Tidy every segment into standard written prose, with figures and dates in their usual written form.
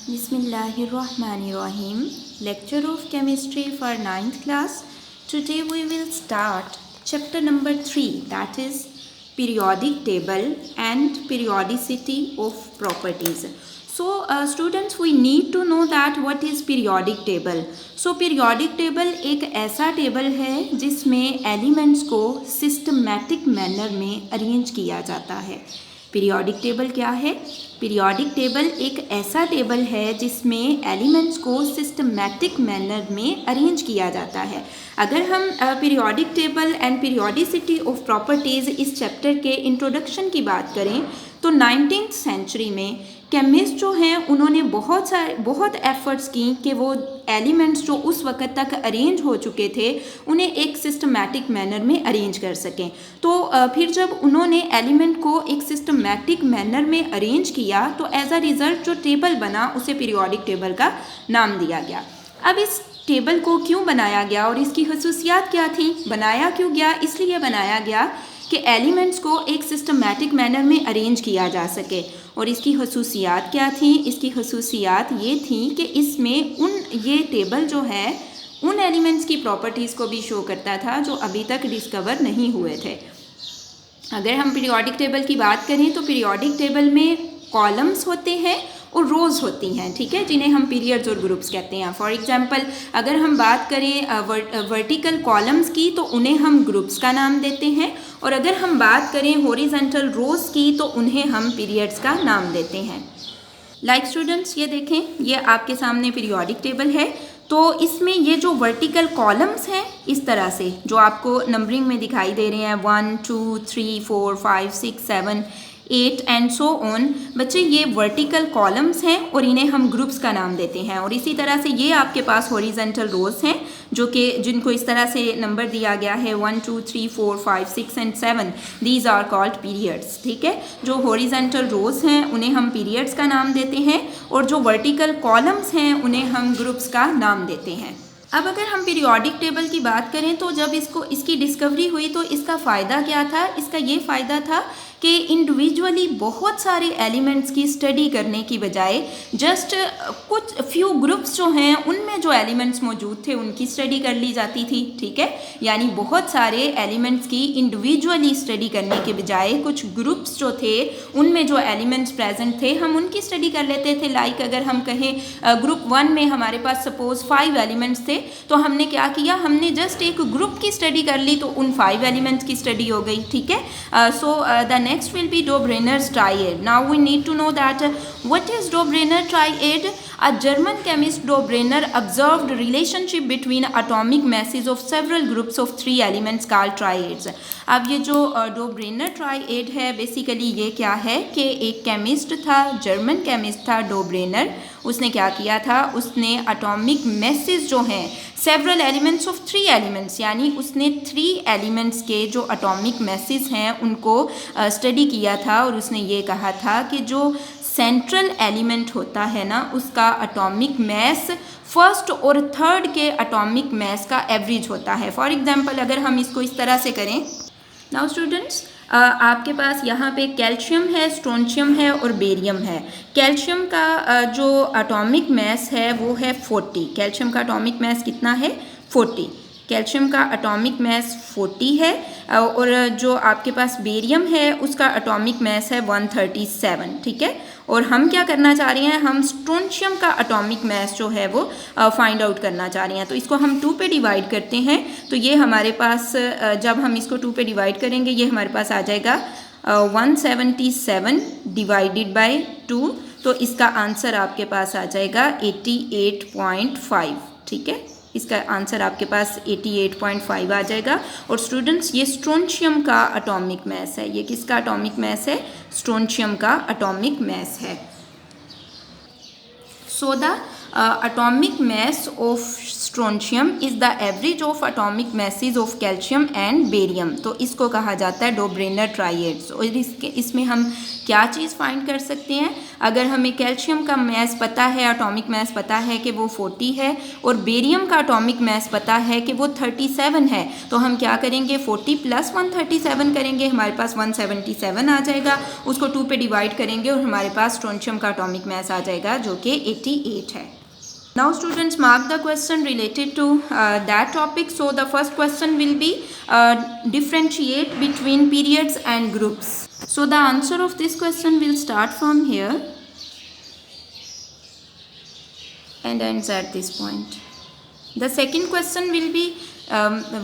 Bismillahirrahmanirrahim. Lecture of Chemistry for 9th class. Today we will start chapter number 3, that is periodic table and periodicity of properties. So students, we need to know that what is periodic table. So periodic table एक ऐसा table है जिसमें elements को systematic manner में arrange किया जाता है. Periodic table क्या है? पीरियोडिक टेबल एक ऐसा टेबल है जिसमें एलिमेंट्स को सिस्टमैटिक मैनर में अरेंज किया जाता है. अगर हम periodic table and periodicity of properties इस चैप्टर के इंट्रोडक्शन की बात करें तो 19th सेंचुरी में केमिस्ट जो हैं उन्होंने बहुत एफर्ट्स की कि वो एलिमेंट्स जो उस वक़्त तक अरेंज हो चुके थे उन्हें एक सिस्टमैटिक मैनर में अरेंज कर सकें. तो फिर जब उन्होंने एलिमेंट को एक सिस्टमैटिक मैनर में अरेंज किया तो एज अ रिज़ल्ट जो टेबल बना उसे पीरियोडिक टेबल का नाम दिया गया. अब इस टेबल को क्यों बनाया गया और इसकी खसूसियात क्या थी? बनाया क्यों गया? इसलिए बनाया गया कि एलिमेंट्स को एक सिस्टमैटिक मैनर में अरेंज किया जा सके. और इसकी खसूसियात क्या थी? इसकी खसूसियात ये थी कि इसमें ये टेबल जो है उन एलिमेंट्स की प्रॉपर्टीज़ को भी शो करता था जो अभी तक डिस्कवर नहीं हुए थे. अगर हम पीरियोडिक टेबल की बात करें तो पीरियोडिक टेबल में कॉलम्स होते हैं और रोज़ होती हैं, ठीक है, जिन्हें हम पीरियड्स और ग्रुप्स कहते हैं. फॉर एग्जांपल अगर हम बात करें वर्टिकल कॉलम्स की तो उन्हें हम ग्रुप्स का नाम देते हैं, और अगर हम बात करें हॉरिजॉन्टल रोज़ की तो उन्हें हम पीरियड्स का नाम देते हैं. लाइक स्टूडेंट्स, ये देखें, ये आपके सामने पीरियोडिक टेबल है. तो इसमें ये जो वर्टिकल कॉलम्स हैं इस तरह से जो आपको नंबरिंग में दिखाई दे रहे हैं 1 2 3 4 5 6 7 8 एंड सो ऑन. बच्चे ये वर्टिकल कॉलम्स हैं और इन्हें हम ग्रुप्स का नाम देते हैं. और इसी तरह से ये आपके पास हॉरिजॉन्टल रोज़ हैं जो कि जिनको इस तरह से नंबर दिया गया है 1 2 3 4 5 6 and 7. These are called periods. ठीक है, जो हॉरिजॉन्टल रोज़ हैं उन्हें हम पीरियड्स का नाम देते हैं और जो वर्टिकल कॉलम्स हैं उन्हें हम ग्रुप्स का नाम देते हैं. अब अगर हम पीरियोडिक टेबल की बात करें तो जब इसकी डिस्कवरी हुई तो इसका फ़ायदा क्या था? इसका ये फ़ायदा था कि इंडिविजुअली बहुत सारे एलिमेंट्स की स्टडी करने की बजाय जस्ट कुछ फ्यू ग्रुप्स जो हैं उनमें जो एलिमेंट्स मौजूद थे उनकी स्टडी कर ली जाती थी. ठीक है, यानी बहुत सारे एलिमेंट्स की इंडिविजुअली स्टडी करने के बजाय कुछ ग्रुप्स जो थे उनमें जो एलिमेंट्स प्रेजेंट थे हम उनकी स्टडी कर लेते थे. लाइक अगर हम कहें ग्रुप 1 में हमारे पास सपोज 5 एलिमेंट्स थे तो हमने क्या किया, हमने जस्ट एक ग्रुप की स्टडी कर ली तो उन 5 एलिमेंट्स की स्टडी हो गई. ठीक है, so the next will be Dobrinner's triad. Now we need to know that what is Dobrinner triad? A German chemist Dobrinner observed relationship between atomic masses of several groups of 3 elements called triads. अब ये जो Dobrinner triad है basically ये क्या है कि एक chemist था, जर्मन केमिस्ट था Dobrinner. उसने क्या किया था, उसने अटोमिक मैसेज जो हैं सेवरल एलिमेंट्स ऑफ 3 एलिमेंट्स, यानी उसने 3 एलिमेंट्स के जो अटोमिक मैसेज हैं उनको स्टडी किया था. और उसने ये कहा था कि जो सेंट्रल एलिमेंट होता है ना उसका अटोमिक मैस फर्स्ट और थर्ड के अटोमिक मैस का एवरेज होता है. फॉर एग्जांपल अगर हम इसको इस तरह से करें, नाउ स्टूडेंट्स आपके पास यहाँ पे कैल्शियम है, स्ट्रोंशियम है और बेरियम है. कैल्शियम का जो एटॉमिक मैस है वो है 40. कैल्शियम का एटॉमिक मैस कितना है? 40. कैल्शियम का एटॉमिक मैस 40 है. और जो आपके पास बेरियम है उसका एटॉमिक मैस है 137. ठीक है, और हम क्या करना चाह रहे हैं, हम स्ट्रोंशियम का एटॉमिक मैस जो है वो फाइंड आउट करना चाह रहे हैं. तो इसको हम 2 पे डिवाइड करते हैं तो ये हमारे पास जब हम इसको 2 पे डिवाइड करेंगे ये हमारे पास आ जाएगा 177 डिवाइडेड बाय 2. तो इसका आंसर आपके पास आ जाएगा 88.5. ठीक है, इसका आंसर आपके पास 88.5 आ जाएगा. और स्टूडेंट्स ये स्ट्रोंशियम का एटॉमिक मैस है. ये किसका एटॉमिक मैस है? स्ट्रोंशियम का एटॉमिक मैस है. So the atomic mass of strontium is the average of atomic message of calcium and barium. तो इसको कहा जाता है डोब्रेनर ट्राइएड्स। और इसमें हम क्या चीज़ फाइंड कर सकते हैं, अगर हमें कैल्शियम का मैस पता है, एटॉमिक मैस पता है कि वो 40 है, और बेरियम का एटॉमिक मैस पता है कि वो 37 है, तो हम क्या करेंगे, 40 + 137 करेंगे, हमारे पास 177 आ जाएगा। उसको 2 पे डिवाइड करेंगे और हमारे पास स्ट्रोंशियम का एटॉमिक मैस आ जाएगा जो कि 88 है। Now students, mark the question related to that topic. So the first question will be differentiate between periods and groups. So the answer of this question will start from here and ends at this point. The second question will be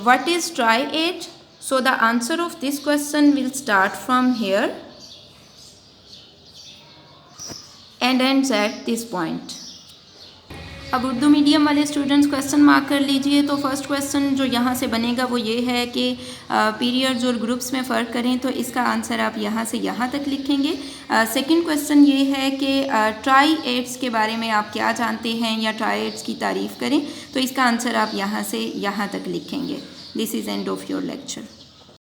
what is triad? So the answer of this question will start from here and ends at this point. अब Urdu medium वाले students question mark कर लीजिए। तो first question जो यहाँ से बनेगा वो ये है कि पीरियड्स और ग्रुप्स में फ़र्क करें, तो इसका आंसर आप यहाँ से यहाँ तक लिखेंगे। सेकंड क्वेश्चन ये है कि ट्राइएड्स के बारे में आप क्या जानते हैं या ट्राइएड्स की तारीफ़ करें, तो इसका आंसर आप यहाँ से यहाँ तक लिखेंगे। This is end of your lecture.